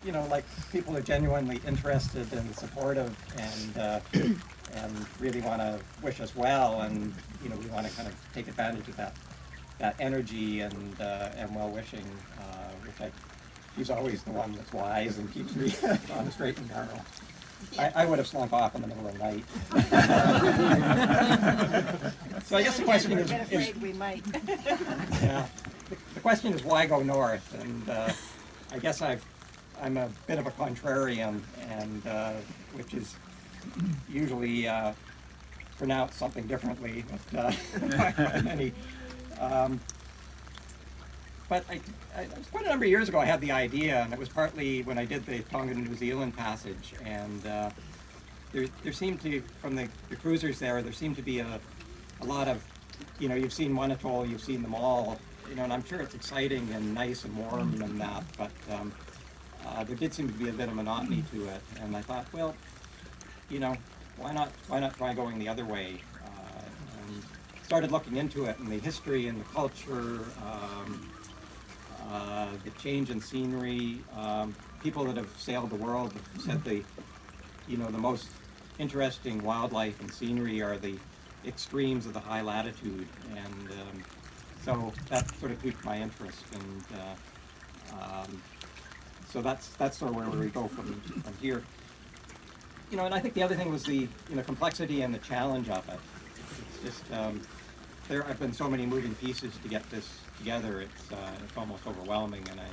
you know, like people are genuinely interested and supportive and really want to wish us well, and you know, we want to kind of take advantage of that energy and well wishing, which she's always the one that's wise and keeps me on the straight and narrow. I would have slunk off in the middle of the night. So I guess the question is, we might. yeah, the question is why go north? And I guess I'm a bit of a contrarian, and which is usually pronounced something differently, but many. But it was quite a number of years ago I had the idea, and it was partly when I did the Tonga to New Zealand passage, and there seemed to, from the cruisers there seemed to be a lot of, you know, you've seen one atoll, you've seen them all, you know, and I'm sure it's exciting and nice and warm and that, but there did seem to be a bit of monotony to it, and I thought, well, you know, why not try going the other way? And started looking into it and the history and the culture, the change in scenery. People that have sailed the world have said the most interesting wildlife and scenery are the extremes of the high latitude, and so that sort of piqued my interest, and so that's sort of where we go from here. You know, and I think the other thing was the complexity and the challenge of it. It's just there have been so many moving pieces to get this together. It's almost overwhelming, and I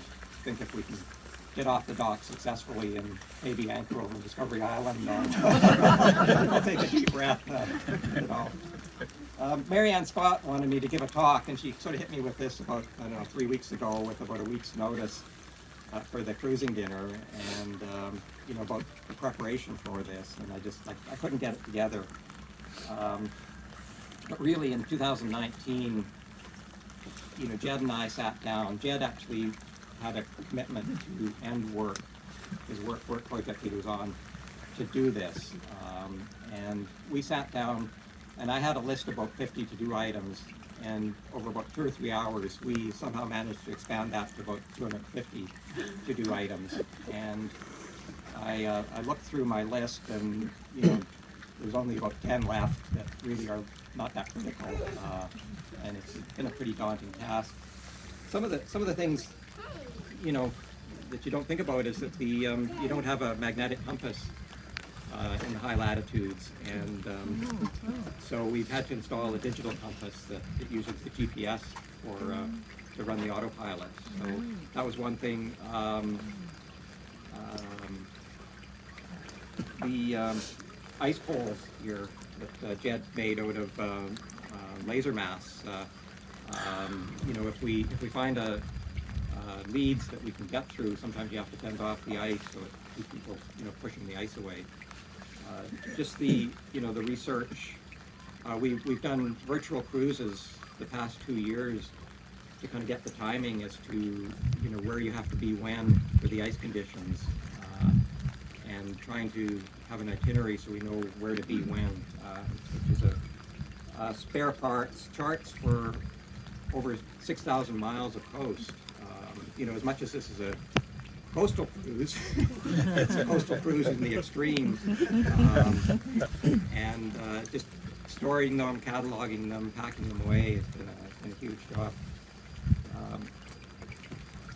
think if we can get off the dock successfully and maybe anchor over Discovery Island, I'll take a deep breath. You know. Marianne Scott wanted me to give a talk, and she sort of hit me with this about, I don't know, 3 weeks ago with about a week's notice for the cruising dinner, and you know, about the preparation for this, and I couldn't get it together. But really, in 2019, you know, Ged and I sat down. Ged actually had a commitment to end work, his work project he was on, to do this. And we sat down, and I had a list of about 50 to-do items, and over about 2 or 3 hours, we somehow managed to expand that to about 250 to-do items. And I looked through my list, and you know, there's only about 10 left that really are not that critical, and it's been a pretty daunting task. Some of the things, you know, that you don't think about is that you don't have a magnetic compass in the high latitudes, and so we've had to install a digital compass that uses the GPS to run the autopilot. So that was one thing. The ice poles here that Ged made out of laser mass. You know, if we find leads that we can get through, sometimes you have to fend off the ice so it keeps people, you know, pushing the ice away. Just the research. We've done virtual cruises the past 2 years to kind of get the timing as to, you know, where you have to be when for the ice conditions, and trying to have an itinerary so we know where to be when, which is spare parts, charts for over 6,000 miles of coast. You know, as much as this is a coastal cruise, it's a coastal cruise in the extremes, and just storing them, cataloging them, packing them away has been a huge job.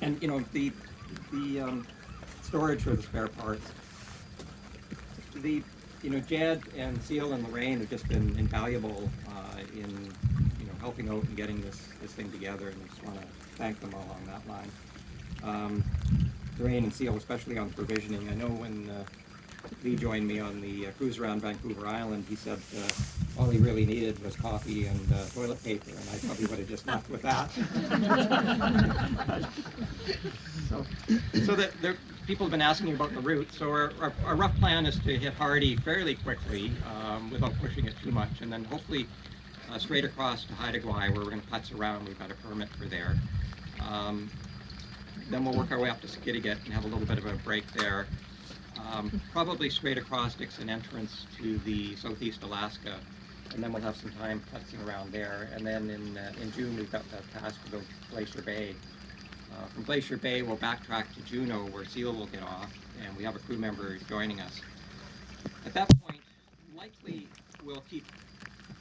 And you know, the storage for the spare parts. Ged and Celia and Lorraine have just been invaluable in helping out and getting this thing together, and I just want to thank them all on that line. Lorraine and Celia, especially on provisioning. I know when Lee joined me on the cruise around Vancouver Island, he said all he really needed was coffee and toilet paper, and I probably would have just left with that. So that people have been asking me about the route. So our rough plan is to hit Hardy fairly quickly without pushing it too much, and then hopefully straight across to Haida Gwaii, where we're going to putz around. We've got a permit for there. Then we'll work our way up to Skidegate and have a little bit of a break there. Probably straight across Dixon entrance to the Southeast Alaska, and then we'll have some time putzing around there. And then in June we've got the task to go to Glacier Bay, From Glacier Bay, we'll backtrack to Juneau, where Seal will get off, and we have a crew member joining us. At that point, likely we'll keep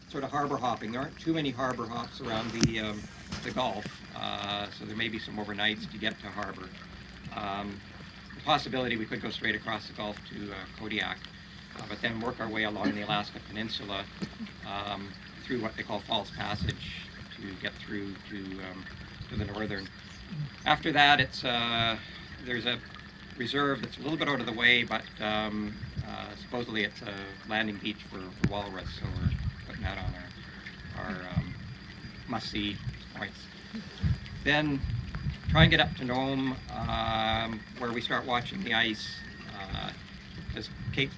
sort of harbor hopping. There aren't too many harbor hops around the Gulf, so there may be some overnights to get to harbor. The possibility we could go straight across the Gulf to Kodiak, but then work our way along the Alaska Peninsula through what they call False Passage to get through to the northern. After that, it's there's a reserve that's a little bit out of the way, but supposedly it's a landing beach for walrus, so we're putting that on our must-see points. Then try and get up to Nome, where we start watching the ice, because Cape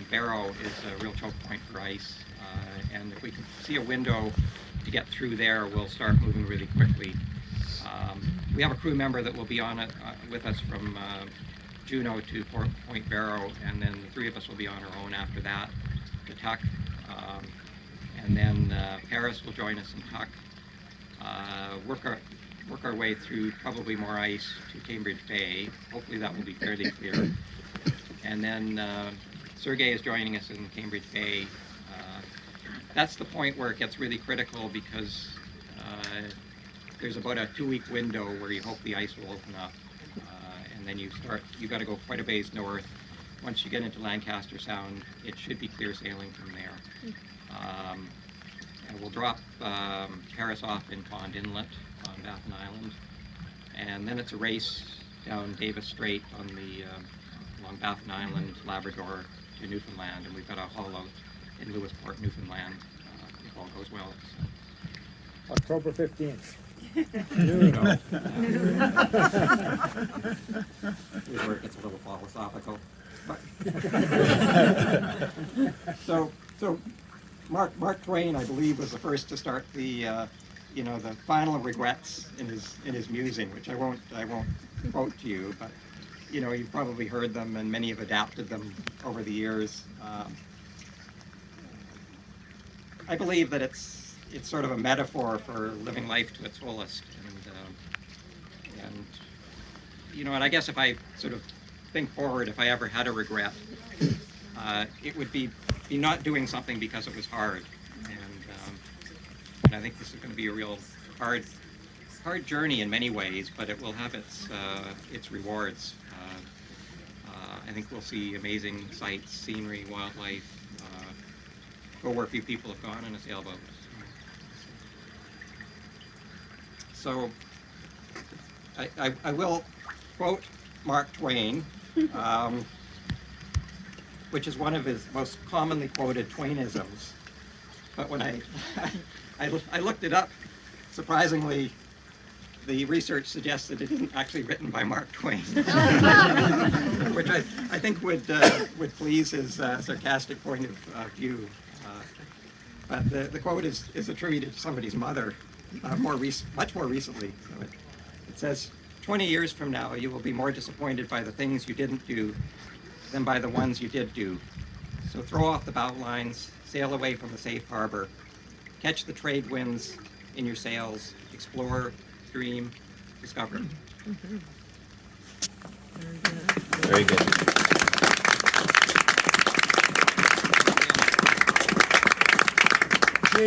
Barrow is a real choke point for ice, and if we can see a window to get through there, we'll start moving really quickly. We have a crew member that will be on it with us from Juneau to Point Barrow, and then the three of us will be on our own after that to Tuck, and then Paris will join us in Tuck. Work our way through probably more ice to Cambridge Bay. Hopefully that will be fairly clear. And then Sergei is joining us in Cambridge Bay. That's the point where it gets really critical, because there's about a 2-week window where you hope the ice will open up, and then you got to go quite a ways north. Once you get into Lancaster Sound, it should be clear sailing from there. And we'll drop Paris off in Pond Inlet on Baffin Island, and then it's a race down Davis Strait on the along Baffin Island, Labrador to Newfoundland, and we've got a haul out in Lewisport, Newfoundland, if all goes well. So. October 15th. Juneau. Here's where it gets a little philosophical. But so Mark Twain, I believe, was the first to start the the final regrets in his musing, which I won't quote to you, but you've probably heard them, and many have adapted them over the years. I believe that it's sort of a metaphor for living life to its fullest, and I guess if I sort of think forward, if I ever had a regret, it would be not doing something because it was hard, and I think this is going to be a real hard journey in many ways, but it will have its rewards. I think we'll see amazing sights, scenery, wildlife, go where few people have gone in a sailboat. So I will quote Mark Twain, which is one of his most commonly quoted Twainisms. But when I looked it up, surprisingly, the research suggested it isn't actually written by Mark Twain, which I think would please his sarcastic point of view. But the quote is attributed to somebody's mother, much more recently. So it says, 20 years from now, you will be more disappointed by the things you didn't do than by the ones you did do. So throw off the bow lines, sail away from the safe harbor, catch the trade winds in your sails, explore, dream, discover. Very good.